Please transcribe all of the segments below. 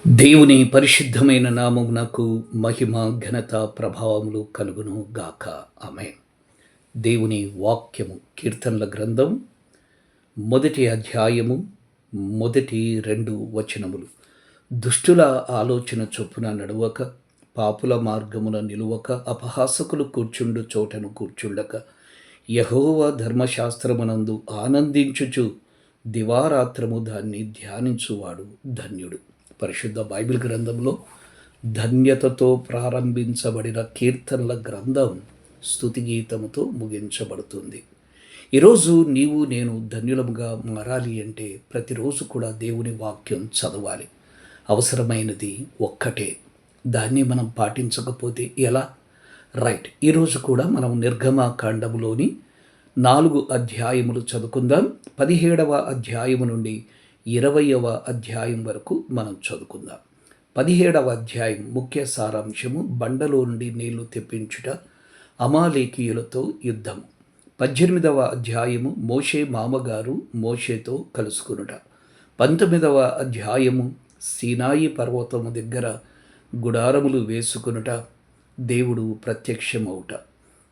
దేవుని పరిశుద్ధమైన నామమునకు మహిమ ఘనత ప్రభావములు కలుగును గాక. ఆమేన్. దేవుని వాక్యము కీర్తనల గ్రంథం మొదటి అధ్యాయము మొదటి 2 వచనములు. దుష్టుల ఆలోచన చొప్పున నడువక, పాపుల మార్గమున నిలువక, అపహాసకులు కూర్చుండు చోటను కూర్చుండక, యెహోవా ధర్మశాస్త్రమునందు ఆనందించుచు దివారాత్రము దాన్ని ధ్యానించువాడు ధన్యుడు. పరిశుద్ధ బైబిల్ గ్రంథంలో ధన్యతతో ప్రారంభించబడిన కీర్తనల గ్రంథం స్తుతి గీతముతో ముగించబడుతుంది. ఈరోజు నీవు నేను ధన్యులముగా మారాలి అంటే ప్రతిరోజు కూడా దేవుని వాక్యం చదవాలి. అవసరమైనది ఒక్కటే, దాన్ని మనం పాటించకపోతే ఎలా? రైట్. ఈరోజు కూడా మనం నిర్గమకాండములోని 4 అధ్యాయములు చదువుకుందాం. 17వ అధ్యాయము నుండి 20వ అధ్యాయం వరకు మనం చదువుకుందాం. 17వ అధ్యాయం ముఖ్య సారాంశము బండలో నుండి నీళ్లు తెప్పించుట, అమాలేకీయులతో యుద్ధం. 18వ అధ్యాయము మోషే మామగారు మోషేతో కలుసుకునుట. 19వ అధ్యాయము సీనాయి పర్వతము దగ్గర గుడారములు వేసుకునుట, దేవుడు ప్రత్యక్షమవుట.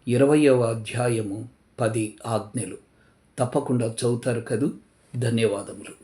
20వ అధ్యాయము 10 ఆజ్ఞలు. తప్పకుండా చదువుతారు కదూ. ధన్యవాదములు.